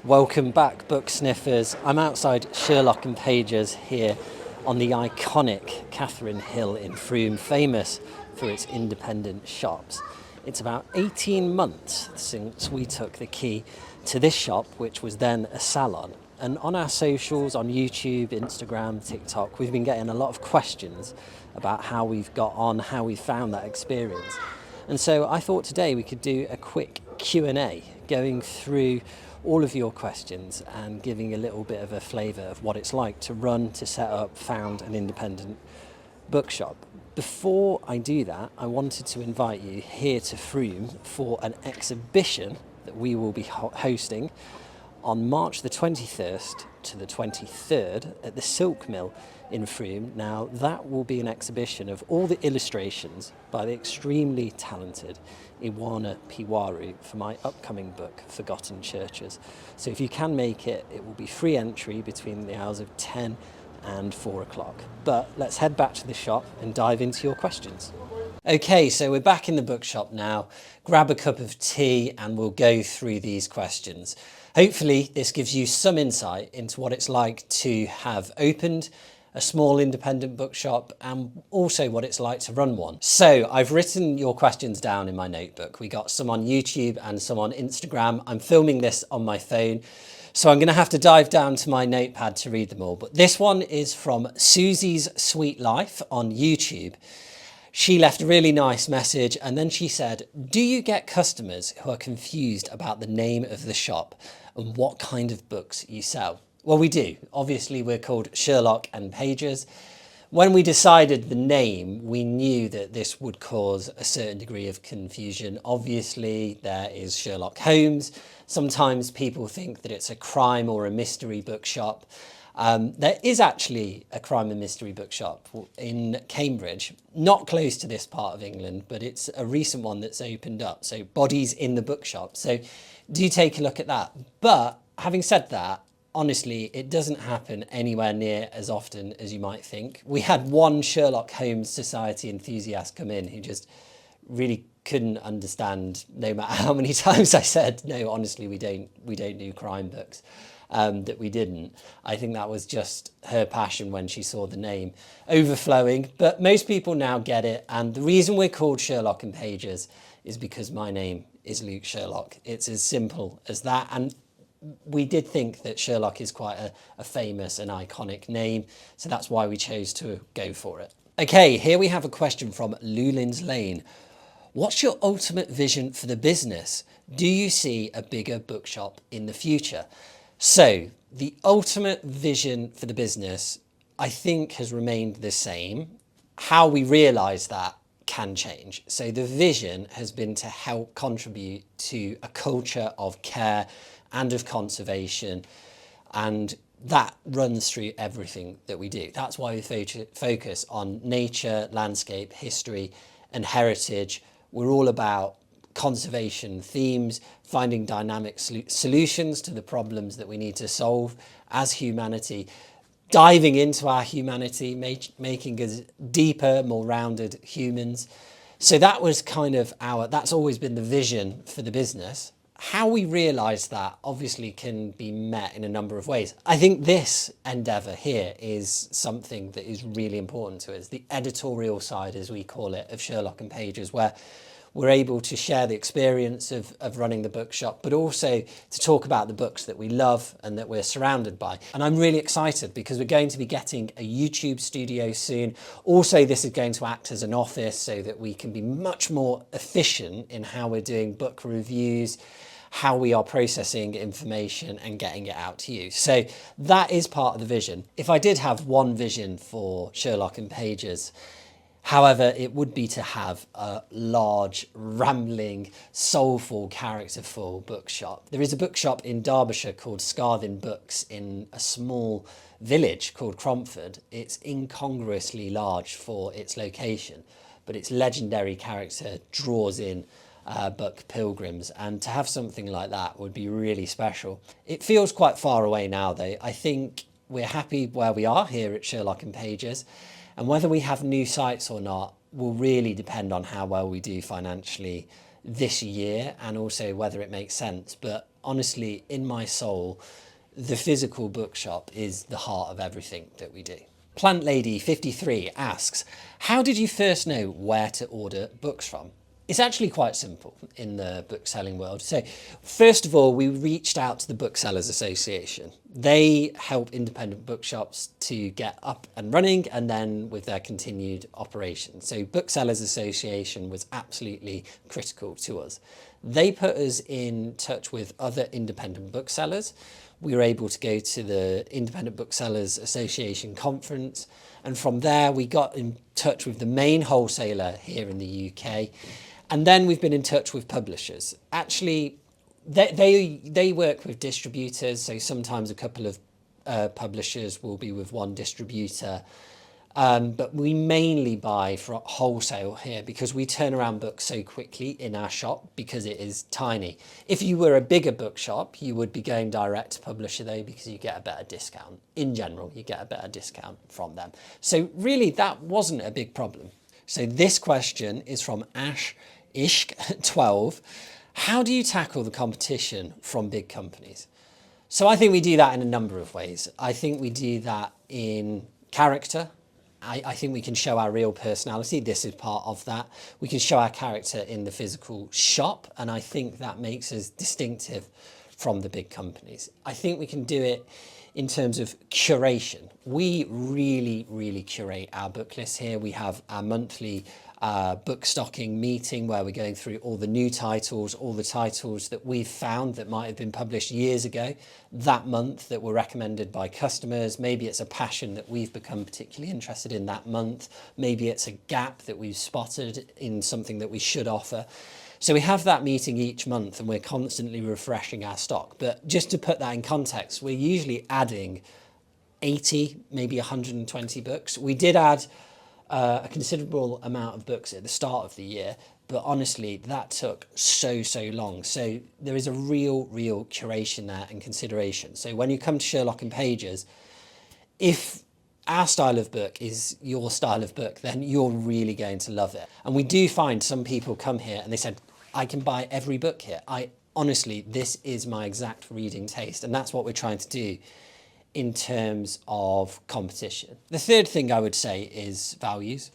Welcome back, book sniffers. I'm outside Sherlock and Pages here on the iconic Catherine Hill in Frome, famous for its independent shops. It's about 18 months since we took the key to this shop, which was then a salon. And on our socials, on YouTube, Instagram, TikTok, we've been getting a lot of questions about how we've got on, how we found that experience. And so I thought today we could do a quick Q&A, going through all of your questions and giving a little bit of a flavour of what it's like to run, to set up, found an independent bookshop. Before I do that, I wanted to invite you here to Frome for an exhibition that we will be hosting on March the 21st to the 23rd at the Silk Mill in Frome. Now, that will be an exhibition of all the illustrations by the extremely talented Iwana Piwaru for my upcoming book, Forgotten Churches. So if you can make it, it will be free entry between the hours of 10 and 4 o'clock. But let's head back to the shop and dive into your questions. Okay, so we're back in the bookshop now. Grab a cup of tea and we'll go through these questions. Hopefully this gives you some insight into what it's like to have opened a small independent bookshop and also what it's like to run one. So I've written your questions down in my notebook. We got some on YouTube and some on Instagram. I'm filming this on my phone, so I'm going to have to dive down to my notepad to read them all. But this one is from Susie's Sweet Life on YouTube. She left a really nice message and then she said, do you get customers who are confused about the name of the shop and what kind of books you sell? Well, we do. Obviously, we're called Sherlock and Pages. When we decided the name, we knew that this would cause a certain degree of confusion. Obviously, there is Sherlock Holmes. Sometimes people think that it's a crime or a mystery bookshop. There is actually a crime and mystery bookshop in Cambridge, not close to this part of England, but it's a recent one that's opened up. So Bodies in the Bookshop. So do take a look at that. But having said that, honestly, it doesn't happen anywhere near as often as you might think. We had one Sherlock Holmes Society enthusiast come in who just really couldn't understand, no matter how many times I said, no, honestly, we don't do crime books. That we didn't. I think that was just her passion when she saw the name overflowing. But most people now get it. And the reason we're called Sherlock and Pages is because my name is Luke Sherlock. It's as simple as that. And we did think that Sherlock is quite a famous and iconic name. So that's why we chose to go for it. Okay, here we have a question from Lulins Lane. What's your ultimate vision for the business? Do you see a bigger bookshop in the future? So the ultimate vision for the business, I think, has remained the same. How we realise that can change. So the vision has been to help contribute to a culture of care and of conservation, and that runs through everything that we do. That's why we focus on nature, landscape, history and heritage. We're all about conservation themes, finding dynamic solutions to the problems that we need to solve as humanity, diving into our humanity, making us deeper, more rounded humans. So that was kind of that's always been the vision for the business. How we realise that obviously can be met in a number of ways. I think this endeavour here is something that is really important to us, the editorial side, as we call it, of Sherlock and Pages, where we're able to share the experience of running the bookshop, but also to talk about the books that we love and that we're surrounded by. And I'm really excited because we're going to be getting a YouTube studio soon. Also, this is going to act as an office so that we can be much more efficient in how we're doing book reviews, how we are processing information and getting it out to you. So that is part of the vision. If I did have one vision for Sherlock and Pages, however, it would be to have a large, rambling, soulful, characterful bookshop. There is a bookshop in Derbyshire called Scarthin Books in a small village called Cromford. It's incongruously large for its location, but its legendary character draws in book pilgrims, and to have something like that would be really special. It feels quite far away now though. I think we're happy where we are here at Sherlock and Pages, and whether we have new sites or not will really depend on how well we do financially this year and also whether it makes sense. But honestly, in my soul, the physical bookshop is the heart of everything that we do. Plant Lady 53 asks, how did you first know where to order books from? It's actually quite simple in the book selling world. So first of all, we reached out to the Booksellers Association. They help independent bookshops to get up and running and then with their continued operation. So Booksellers Association was absolutely critical to us. They put us in touch with other independent booksellers. We were able to go to the Independent Booksellers Association conference, and from there we got in touch with the main wholesaler here in the UK. And then we've been in touch with publishers. Actually, they work with distributors, so sometimes a couple of publishers will be with one distributor. But we mainly buy for wholesale here because we turn around books so quickly in our shop because it is tiny. If you were a bigger bookshop, you would be going direct to publisher though because you get a better discount. In general, you get a better discount from them. So really that wasn't a big problem. So this question is from Ishk12. How do you tackle the competition from big companies? So I think we do that in a number of ways. I think we do that in character. I think we can show our real personality. This is part of that. We can show our character in the physical shop, and I think that makes us distinctive from the big companies. I think we can do it in terms of curation. We really curate our book list here. We have our monthly book stocking meeting where we're going through all the new titles, all the titles that we've found that might have been published years ago that month that were recommended by customers. Maybe it's a passion that we've become particularly interested in that month. Maybe it's a gap that we've spotted in something that we should offer. So we have that meeting each month and we're constantly refreshing our stock. But just to put that in context, we're usually adding 80, maybe 120 books. We did add a considerable amount of books at the start of the year, but honestly, that took so long. So there is a real curation there and consideration. So when you come to Sherlock Pages, if our style of book is your style of book, then you're really going to love it. And we do find some people come here and they said, I can buy every book here. Honestly, this is my exact reading taste. And that's what we're trying to do in terms of competition. The third thing I would say is values.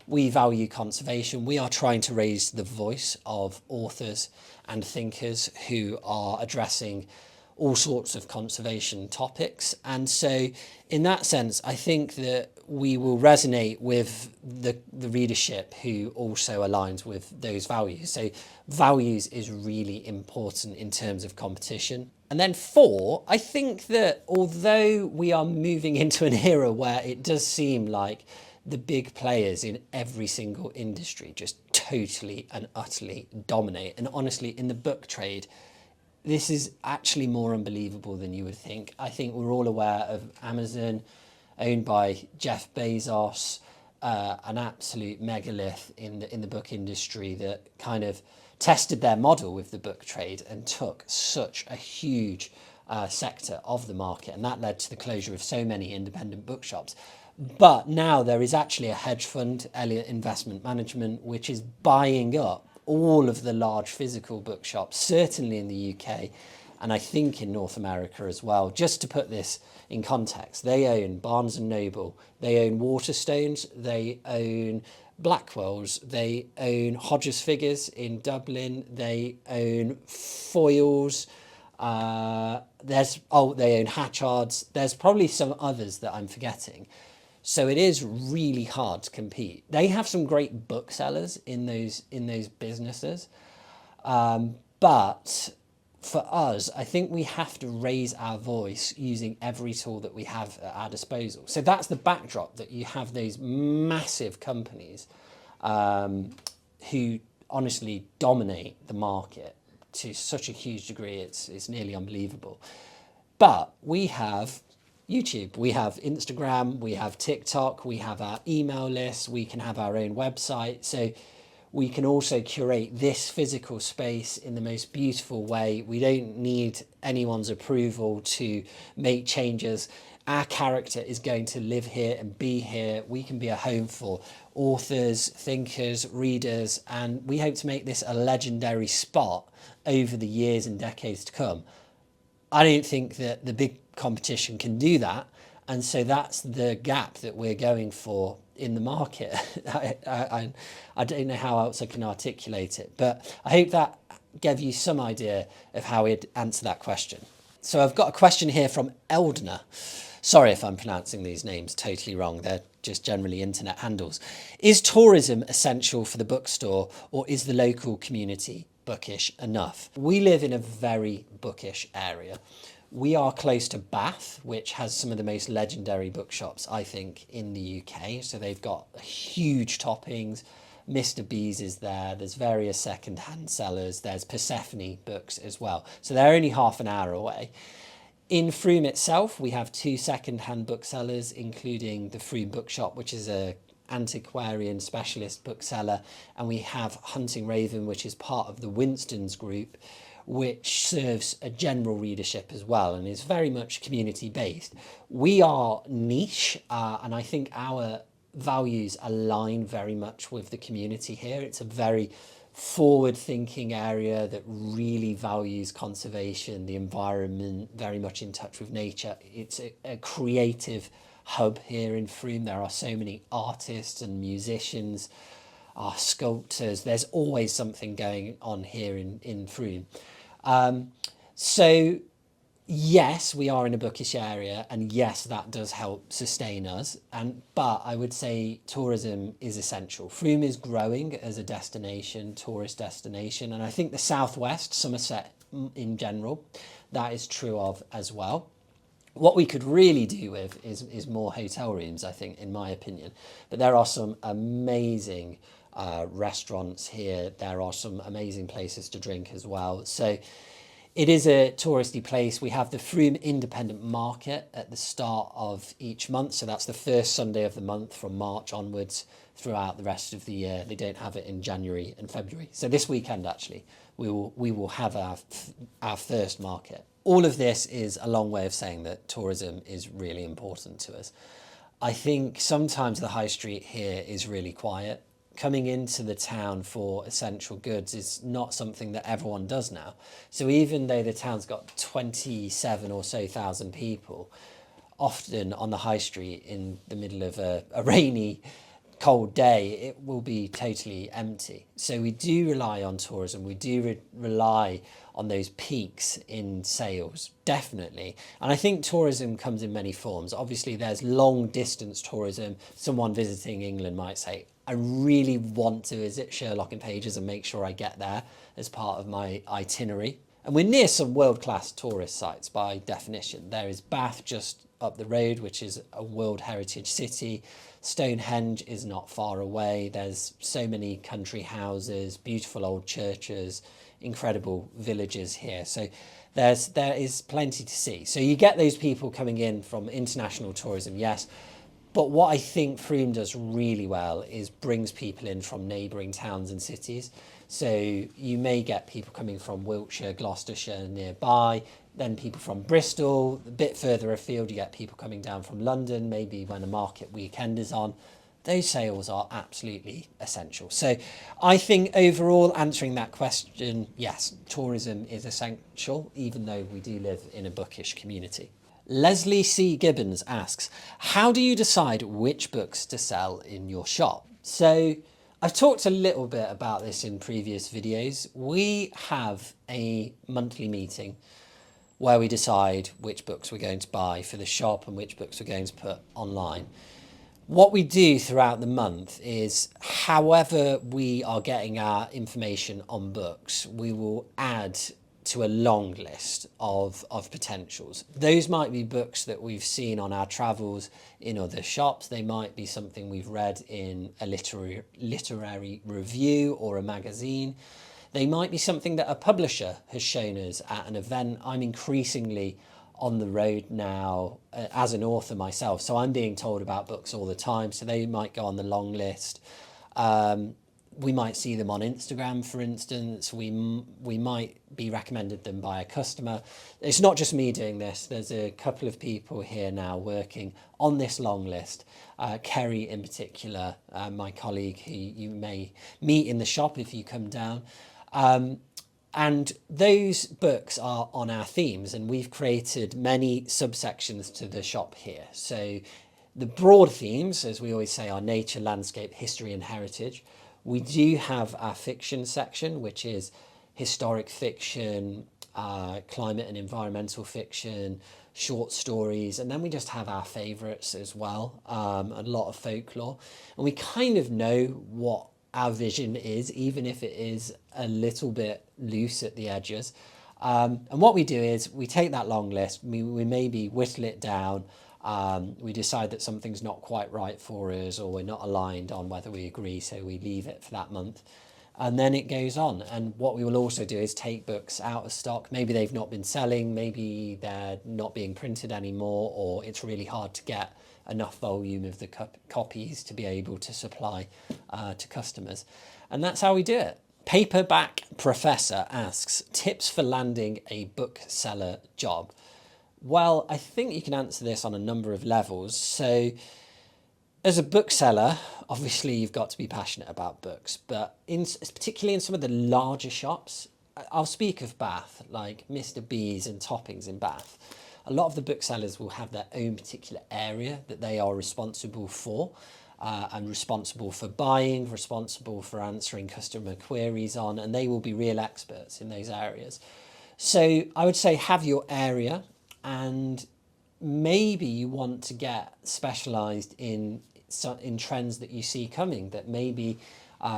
We value conservation. We are trying to raise the voice of authors and thinkers who are addressing all sorts of conservation topics. And so in that sense, I think that we will resonate with the readership who also aligns with those values. So values is really important in terms of competition. And then 4, I think that although we are moving into an era where it does seem like the big players in every single industry just totally and utterly dominate, and honestly in the book trade, this is actually more unbelievable than you would think. I think we're all aware of Amazon, owned by Jeff Bezos, an absolute megalith in the book industry that kind of tested their model with the book trade and took such a huge sector of the market, and that led to the closure of so many independent bookshops. But now there is actually a hedge fund, Elliott Investment Management, which is buying up all of the large physical bookshops, certainly in the UK, and I think in North America as well. Just to put this in context, they own Barnes & Noble, they own Waterstones, they own Blackwell's, they own Hodges Figures in Dublin, they own Foyles, they own Hatchard's, there's probably some others that I'm forgetting. So it is really hard to compete. They have some great booksellers in those businesses, but for us, I think we have to raise our voice using every tool that we have at our disposal. So that's the backdrop, that you have those massive companies who honestly dominate the market to such a huge degree, it's nearly unbelievable. But we have YouTube, we have Instagram, we have TikTok, we have our email list, we can have our own website. So we can also curate this physical space in the most beautiful way. We don't need anyone's approval to make changes. Our character is going to live here and be here. We can be a home for authors, thinkers, readers, and we hope to make this a legendary spot over the years and decades to come. I don't think that the big competition can do that, and so that's the gap that we're going for in the market. I don't know how else I can articulate it, but I hope that gave you some idea of how we'd answer that question. So I've got a question here from Eldner. Sorry if I'm pronouncing these names totally wrong, they're just generally internet handles. Is tourism essential for the bookstore, or is the local community bookish enough? We live in a very bookish area. We are close to Bath, which has some of the most legendary bookshops, I think, in the UK. So they've got huge toppings. Mr. B's is there. There's various second-hand sellers. There's Persephone Books as well. So they're only half an hour away. In Frome itself, we have 2 second-hand booksellers, including the Frome Bookshop, which is a antiquarian specialist bookseller, and we have Hunting Raven, which is part of the Winston's group, which serves a general readership as well and is very much community based. We are niche, and I think our values align very much with the community here. It's a very forward thinking area that really values conservation, the environment, very much in touch with nature. It's a creative hub here in Frome. There are so many artists and musicians, sculptors. There's always something going on here in Frome. So yes, we are in a bookish area, and yes, that does help sustain us. But I would say tourism is essential. Frome is growing as a destination, tourist destination, and I think the southwest, Somerset in general, that is true of as well. What we could really do with is more hotel rooms, I think, in my opinion. But there are some amazing restaurants here. There are some amazing places to drink as well. So it is a touristy place. We have the Frome Independent Market at the start of each month. So that's the first Sunday of the month from March onwards throughout the rest of the year. They don't have it in January and February. So this weekend, actually, we will have our first market. All of this is a long way of saying that tourism is really important to us. I think sometimes the high street here is really quiet. Coming into the town for essential goods is not something that everyone does now. So even though the town's got 27 or so thousand people, often on the high street in the middle of a rainy, cold day, it will be totally empty. So we do rely on tourism. We do rely on those peaks in sales, definitely. And I think tourism comes in many forms. Obviously, there's long distance tourism. Someone visiting England might say, I really want to visit Sherlock Pages and make sure I get there as part of my itinerary. And we're near some world-class tourist sites by definition. There is Bath just up the road, which is a World Heritage City. Stonehenge is not far away. There's so many country houses, beautiful old churches, incredible villages here. So there is plenty to see. So you get those people coming in from international tourism, yes. But what I think Frome does really well is brings people in from neighbouring towns and cities. So you may get people coming from Wiltshire, Gloucestershire nearby, then people from Bristol, a bit further afield you get people coming down from London, maybe when a market weekend is on. Those sales are absolutely essential. So I think overall, answering that question, yes, tourism is essential, even though we do live in a bookish community. Leslie C. Gibbons asks, how do you decide which books to sell in your shop? So I've talked a little bit about this in previous videos. We have a monthly meeting where we decide which books we're going to buy for the shop and which books we're going to put online. What we do throughout the month is, however we are getting our information on books, we will add to a long list of potentials. Those might be books that we've seen on our travels in other shops. They might be something we've read in a literary review or a magazine. They might be something that a publisher has shown us at an event. I'm increasingly on the road now as an author myself, so I'm being told about books all the time, so they might go on the long list. We might see them on Instagram, for instance. We might be recommended them by a customer. It's not just me doing this. There's a couple of people here now working on this long list. Kerry in particular, my colleague who you may meet in the shop if you come down. And those books are on our themes, and we've created many subsections to the shop here. So the broad themes, as we always say, are nature, landscape, history and heritage. We do have our fiction section, which is historic fiction, climate and environmental fiction, short stories, and then we just have our favourites as well, a lot of folklore. And we kind of know what our vision is, even if it is a little bit loose at the edges. And what we do is we take that long list, we maybe whittle it down, we decide that something's not quite right for us, or we're not aligned on whether we agree, so we leave it for that month. And then it goes on. And what we will also do is take books out of stock. Maybe they've not been selling, maybe they're not being printed anymore, or it's really hard to get enough volume of the copies to be able to supply to customers. And that's how we do it. Paperback Professor asks, tips for landing a bookseller job. Well, I think you can answer this on a number of levels. So as a bookseller, obviously you've got to be passionate about books, but particularly in some of the larger shops, I'll speak of Bath, like Mr. B's and Toppings in Bath. A lot of the booksellers will have their own particular area that they are responsible for, and responsible for buying, responsible for answering customer queries on, and they will be real experts in those areas. So I would say have your area, and maybe you want to get specialised in trends that you see coming, that maybe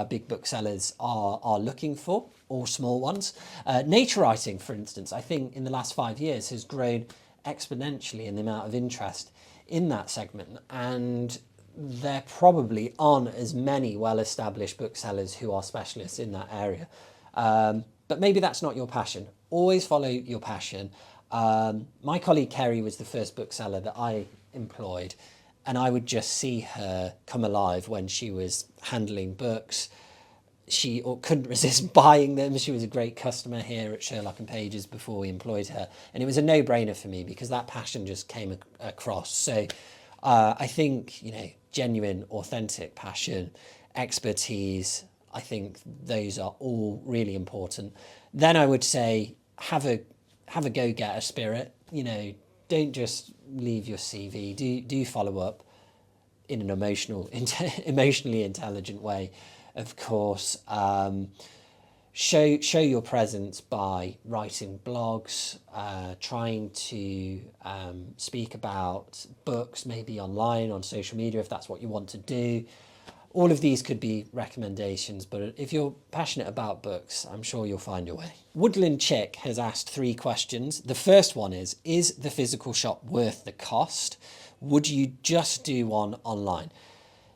big booksellers are looking for, or small ones. Nature writing, for instance, I think in the last 5 years has grown exponentially in the amount of interest in that segment, and there probably aren't as many well-established booksellers who are specialists in that area. But maybe that's not your passion. Always follow your passion. My colleague Kerry was the first bookseller that I employed, and I would just see her come alive when she was handling books. She couldn't resist buying them. She was a great customer here at Sherlock Pages before we employed her. And it was a no-brainer for me because that passion just came across. So I think, genuine, authentic passion, expertise, I think those are all really important. Then I would say have a go-getter spirit. Don't just leave your CV. Do follow up in an emotionally intelligent way. Of course, show your presence by writing blogs, trying to speak about books, maybe online, on social media, if that's what you want to do. All of these could be recommendations, but if you're passionate about books, I'm sure you'll find your way. Woodland Chick has asked 3 questions. The first one is the physical shop worth the cost? Would you just do one online?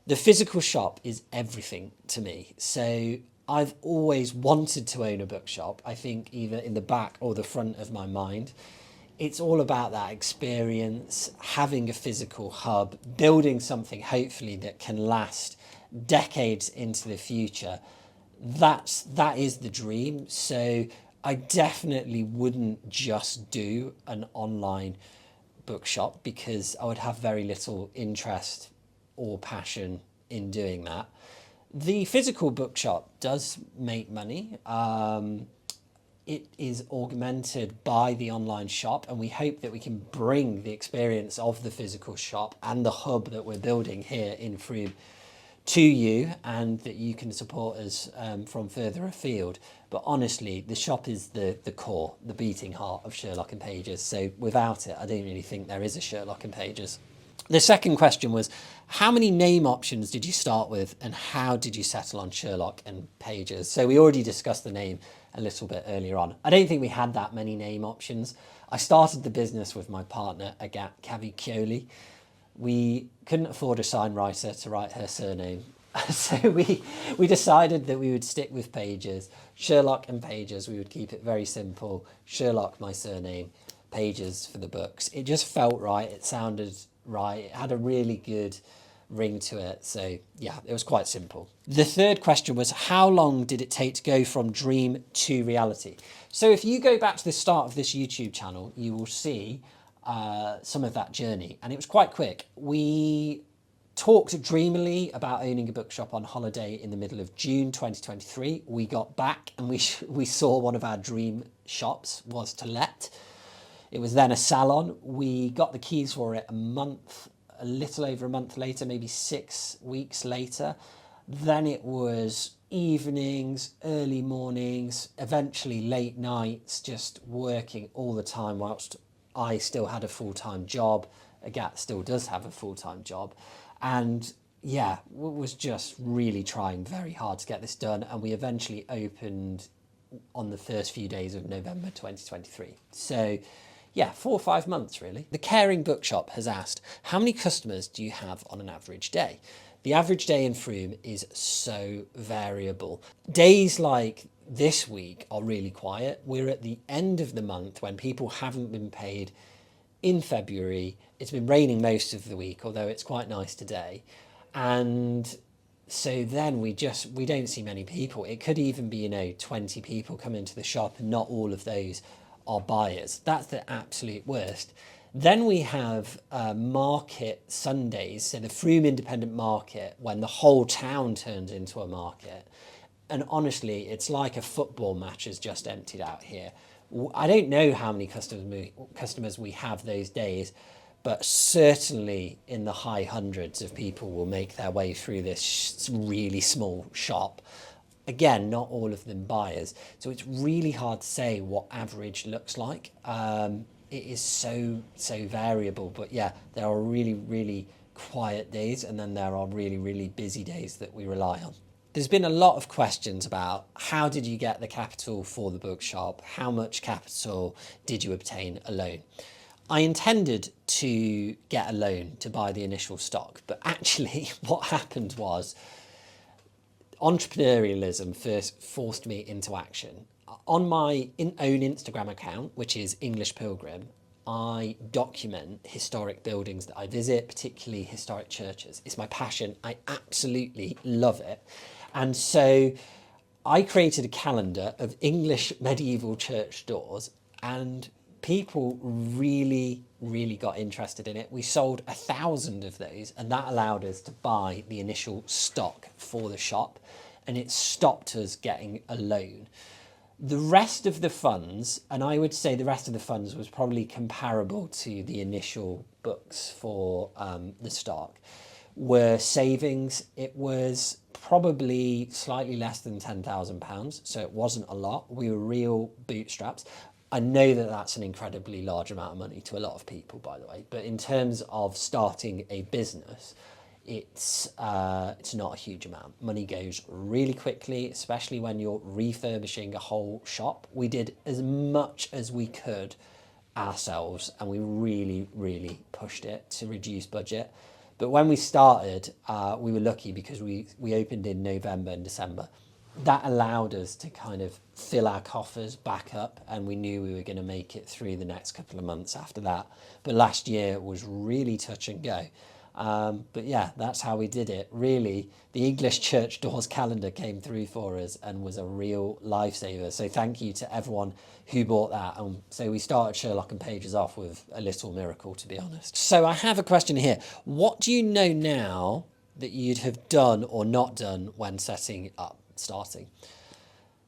The physical shop is everything to me. So I've always wanted to own a bookshop. I think either in the back or the front of my mind. It's all about that experience, having a physical hub, building something hopefully that can last decades into the future. That is the dream. So I definitely wouldn't just do an online bookshop because I would have very little interest or passion in doing that. The physical bookshop does make money. It is augmented by the online shop, and we hope that we can bring the experience of the physical shop and the hub that we're building here in Frome to you, and that you can support us from further afield. But honestly, the shop is the core, the beating heart of Sherlock and Pages. So without it, I don't really think there is a Sherlock and Pages. The second question was, how many name options did you start with, and how did you settle on Sherlock and Pages? So we already discussed the name a little bit earlier on. I don't think we had that many name options. I started the business with my partner, Agat Cavicchioli. We couldn't afford a signwriter to write her surname. So we decided that we would stick with Pages. Sherlock and Pages, we would keep it very simple. Sherlock, my surname, Pages for the books. It just felt right. It sounded right. It had a really good ring to it. So yeah, it was quite simple. The third question was, how long did it take to go from dream to reality? So if you go back to the start of this YouTube channel, you will see some of that journey, and it was quite quick. We talked dreamily about owning a bookshop on holiday in the middle of June 2023. We got back and we saw one of our dream shops was to let. It was then a salon. We got the keys for it a little over a month later, maybe 6 weeks later. Then it was evenings, early mornings, eventually late nights, just working all the time whilst I still had a full-time job. Agat still does have a full-time job. And yeah, was just really trying very hard to get this done. And we eventually opened on the first few days of November 2023. So yeah, 4 or 5 months really. The Caring Bookshop has asked, how many customers do you have on an average day? The average day in Frome is so variable. Days like this week are really quiet. We're at the end of the month when people haven't been paid in February. It's been raining most of the week, although it's quite nice today. And so then we don't see many people. It could even be, 20 people come into the shop and not all of those are buyers. That's the absolute worst. Then we have market Sundays, so the Frome Independent Market, when the whole town turns into a market. And honestly, it's like a football match has just emptied out here. I don't know how many customers we have those days, but certainly in the high hundreds of people will make their way through this really small shop. Again, not all of them buyers. So it's really hard to say what average looks like. It is so variable, but yeah, there are really, really quiet days, and then there are really, really busy days that we rely on. There's been a lot of questions about how did you get the capital for the bookshop? How much capital did you obtain a loan? I intended to get a loan to buy the initial stock, but actually what happened was entrepreneurialism first forced me into action. On my own Instagram account, which is English Pilgrim, I document historic buildings that I visit, particularly historic churches. It's my passion. I absolutely love it. And so I created a calendar of English medieval church doors, and people really, really got interested in it. We sold 1,000 of those, and that allowed us to buy the initial stock for the shop, and it stopped us getting a loan. The rest of the funds, and I would say the rest of the funds was probably comparable to the initial books for the stock, were savings. It was probably slightly less than £10,000, so it wasn't a lot. We were real bootstraps. I know that that's an incredibly large amount of money to a lot of people, by the way, but in terms of starting a business, it's not a huge amount. Money goes really quickly, especially when you're refurbishing a whole shop. We did as much as we could ourselves, and we really, really pushed it to reduce budget. But when we started, we were lucky because we opened in November and December. That allowed us to kind of fill our coffers back up, and we knew we were going to make it through the next couple of months after that. But last year was really touch and go. But yeah, that's how we did it. Really, the English Church Doors calendar came through for us and was a real lifesaver. So thank you to everyone who bought that. And so we started Sherlock Pages off with a little miracle, to be honest. So I have a question here. What do you know now that you'd have done or not done when starting?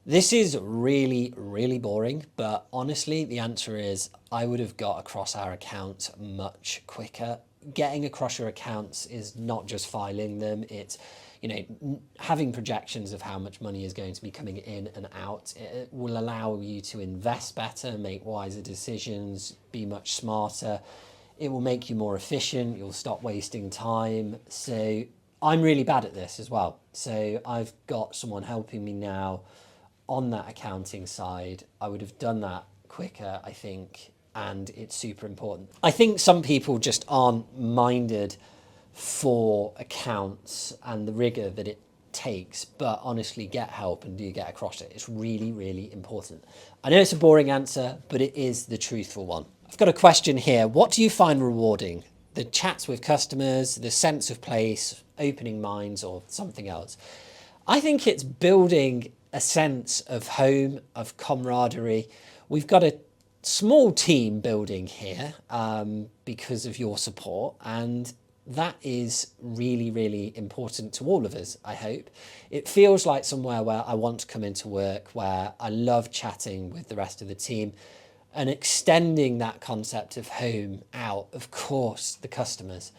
This is really, really boring, but honestly, the answer is I would have got across our accounts much quicker. Getting across your accounts is not just filing them, it's having projections of how much money is going to be coming in and out. It will allow you to invest better, make wiser decisions, be much smarter. It will make you more efficient, you'll stop wasting time. So I'm really bad at this as well. So I've got someone helping me now on that accounting side. I would have done that quicker, I think, and it's super important. I think some people just aren't minded for accounts and the rigor that it takes, but honestly, get help and do get across it. It's really, really important. I know it's a boring answer, but it is the truthful one. I've got a question here. What do you find rewarding the chats with customers, the sense of place, opening minds, or something else. I think it's building a sense of home, of camaraderie. We've got a small team building here because of your support, and that is really, really important to all of us, I hope. It feels like somewhere where I want to come into work, where I love chatting with the rest of the team, and extending that concept of home out, of course, the customers.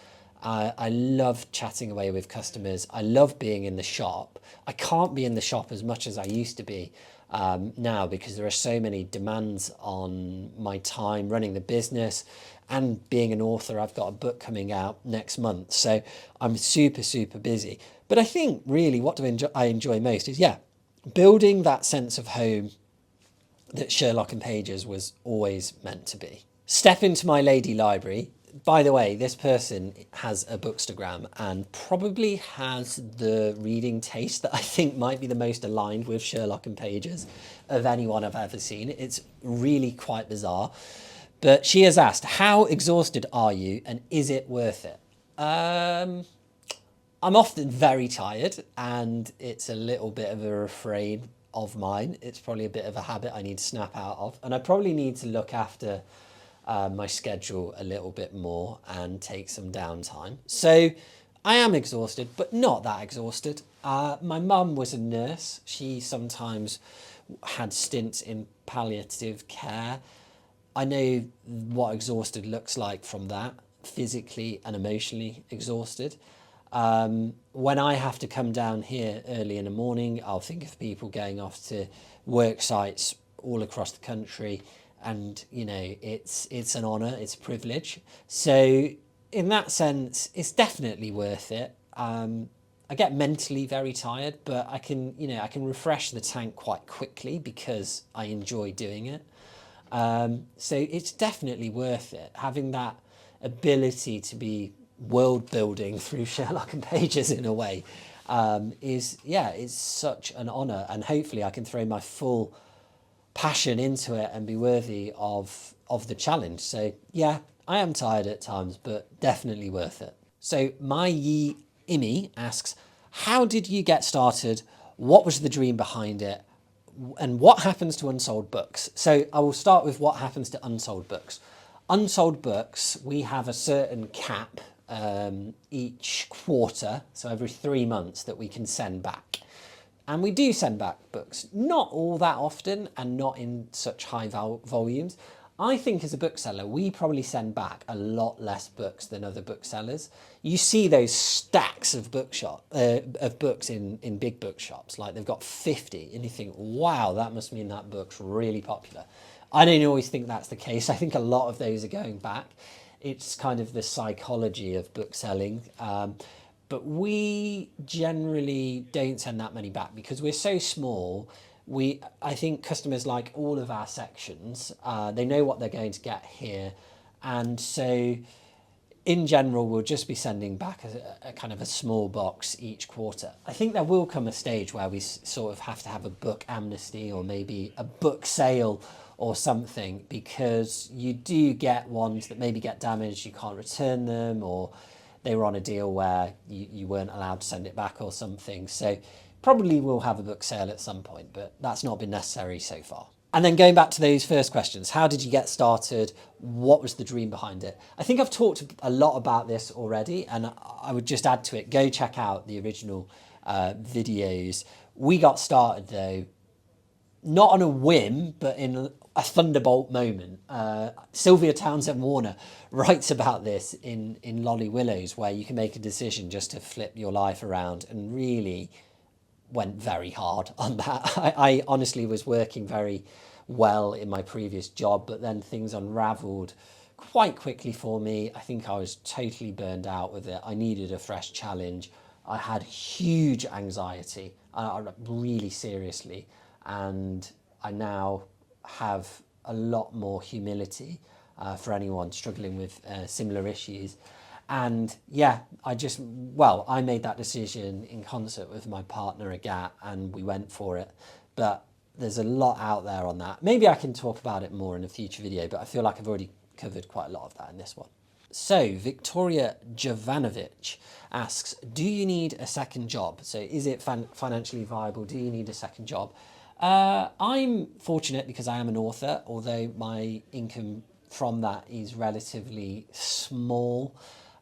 I love chatting away with customers. I love being in the shop. I can't be in the shop as much as I used to be now because there are so many demands on my time running the business and being an author. I've got a book coming out next month, so I'm super, super busy. But I think really what I enjoy most is, building that sense of home that Sherlock and Pages was always meant to be. Step into my lady library. By the way, this person has a Bookstagram and probably has the reading taste that I think might be the most aligned with Sherlock and Pages of anyone I've ever seen. It's really quite bizarre. But she has asked, how exhausted are you and is it worth it? I'm often very tired, and it's a little bit of a refrain of mine. It's probably a bit of a habit I need to snap out of. And I probably need to look after my schedule a little bit more and take some downtime. So I am exhausted, but not that exhausted. My mum was a nurse. She sometimes had stints in palliative care. I know what exhausted looks like from that, physically and emotionally exhausted. When I have to come down here early in the morning, I'll think of people going off to work sites all across the country, and it's an honour, it's a privilege. So in that sense, it's definitely worth it. I get mentally very tired, but I can refresh the tank quite quickly because I enjoy doing it. So it's definitely worth it. Having that ability to be world building through Sherlock and Pages in a way is such an honour, and hopefully I can throw my full passion into it and be worthy of the challenge. So yeah, I am tired at times, but definitely worth it. So my Yi Imi asks, how did you get started? What was the dream behind it? And what happens to unsold books? So I will start with what happens to unsold books. Unsold books, we have a certain cap each quarter, so every 3 months, that we can send back. And we do send back books, not all that often and not in such high volumes. I think as a bookseller, we probably send back a lot less books than other booksellers. You see those stacks of books in big bookshops, like they've got 50, and you think, wow, that must mean that book's really popular. I don't always think that's the case. I think a lot of those are going back. It's kind of the psychology of book selling. But we generally don't send that many back because we're so small. I think customers like all of our sections. They know what they're going to get here. And so in general, we'll just be sending back a kind of a small box each quarter. I think there will come a stage where we sort of have to have a book amnesty or maybe a book sale or something, because you do get ones that maybe get damaged, you can't return them, or they were on a deal where you weren't allowed to send it back or something. So probably we'll have a book sale at some point, but that's not been necessary so far. And then going back to those first questions, how did you get started? What was the dream behind it? I think I've talked a lot about this already, and I would just add to it, go check out the original videos. We got started though, not on a whim, but in a thunderbolt moment. Sylvia Townsend Warner writes about this in Lolly Willows, where you can make a decision just to flip your life around, and really went very hard on that. I honestly was working very well in my previous job, but then things unravelled quite quickly for me. I think I was totally burned out with it. I needed a fresh challenge. I had huge anxiety, really seriously, and I now have a lot more humility for anyone struggling with similar issues. And yeah, I made that decision in concert with my partner Agat, and we went for it. But there's a lot out there on that. Maybe I can talk about it more in a future video, but I feel like I've already covered quite a lot of that in this one. So Victoria Jovanovic asks, do you need a second job? So is it financially viable? Do you need a second job? I'm fortunate because I am an author, although my income from that is relatively small.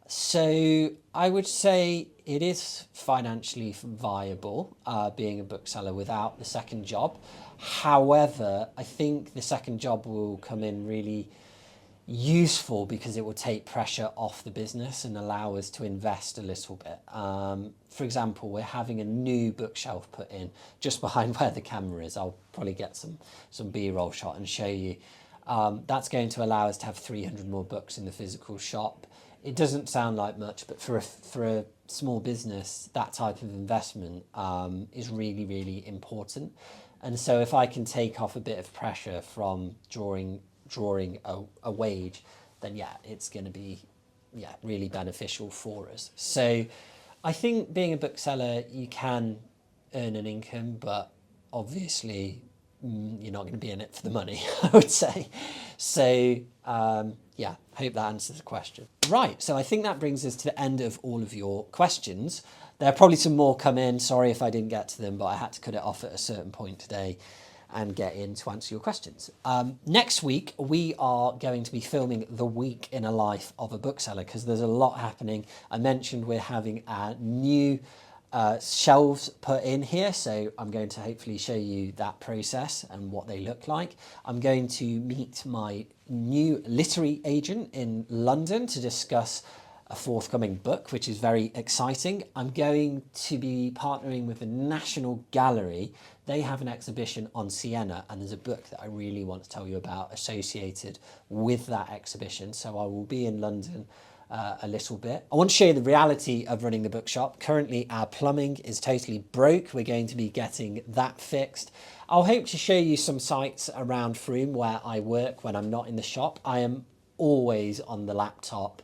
So I would say it is financially viable, being a bookseller without the second job. However, I think the second job will come in really useful because it will take pressure off the business and allow us to invest a little bit. For example, we're having a new bookshelf put in just behind where the camera is. I'll probably get some B-roll shot and show you. That's going to allow us to have 300 more books in the physical shop. It doesn't sound like much, but for a small business, that type of investment is really, really important. And so if I can take off a bit of pressure from drawing a wage, then yeah, it's going to be really beneficial for us. So I think being a bookseller, you can earn an income, but obviously you're not going to be in it for the money, I would say. So yeah, hope that answers the question. Right, so I think that brings us to the end of all of your questions. There are probably some more come in. Sorry if I didn't get to them, but I had to cut it off at a certain point today and get in to answer your questions. Next week, we are going to be filming the week in a life of a bookseller because there's a lot happening. I mentioned we're having a new shelves put in here, so I'm going to hopefully show you that process and what they look like. I'm going to meet my new literary agent in London to discuss a forthcoming book, which is very exciting. I'm going to be partnering with the National Gallery. They have an exhibition on Siena, and there's a book that I really want to tell you about associated with that exhibition. So I will be in London a little bit. I want to show you the reality of running the bookshop. Currently, our plumbing is totally broke. We're going to be getting that fixed. I'll hope to show you some sites around Frome where I work when I'm not in the shop. I am always on the laptop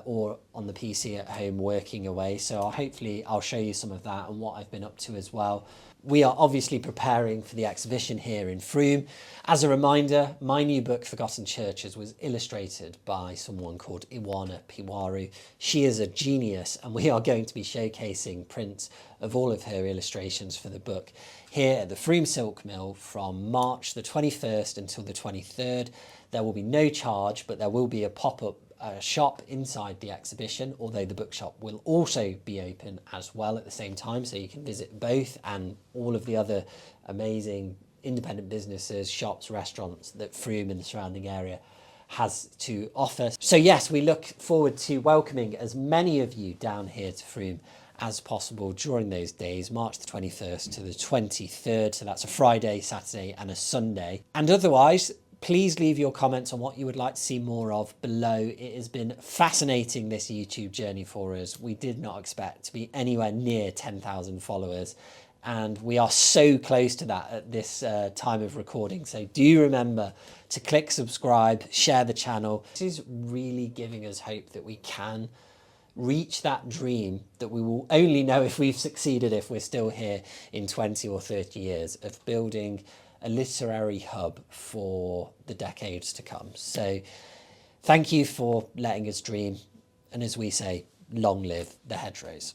or on the PC at home working away. So hopefully I'll show you some of that and what I've been up to as well. We are obviously preparing for the exhibition here in Frome. As a reminder, my new book, Forgotten Churches, was illustrated by someone called Iwana Piwaru. She is a genius, and we are going to be showcasing prints of all of her illustrations for the book here at the Frome Silk Mill from March the 21st until the 23rd. There will be no charge, but there will be a pop-up shop inside the exhibition, although the bookshop will also be open as well at the same time, so you can visit both and all of the other amazing independent businesses, shops, restaurants that Frome and the surrounding area has to offer. So yes, we look forward to welcoming as many of you down here to Frome as possible during those days, March the 21st to the 23rd. So that's a Friday, Saturday and a Sunday. And otherwise, please leave your comments on what you would like to see more of below. It has been fascinating, this YouTube journey for us. We did not expect to be anywhere near 10,000 followers, and we are so close to that at this time of recording. So do remember to click subscribe, share the channel. This is really giving us hope that we can reach that dream that we will only know if we've succeeded if we're still here in 20 or 30 years, of building a literary hub for the decades to come. So thank you for letting us dream. And as we say, long live the Hedgerows.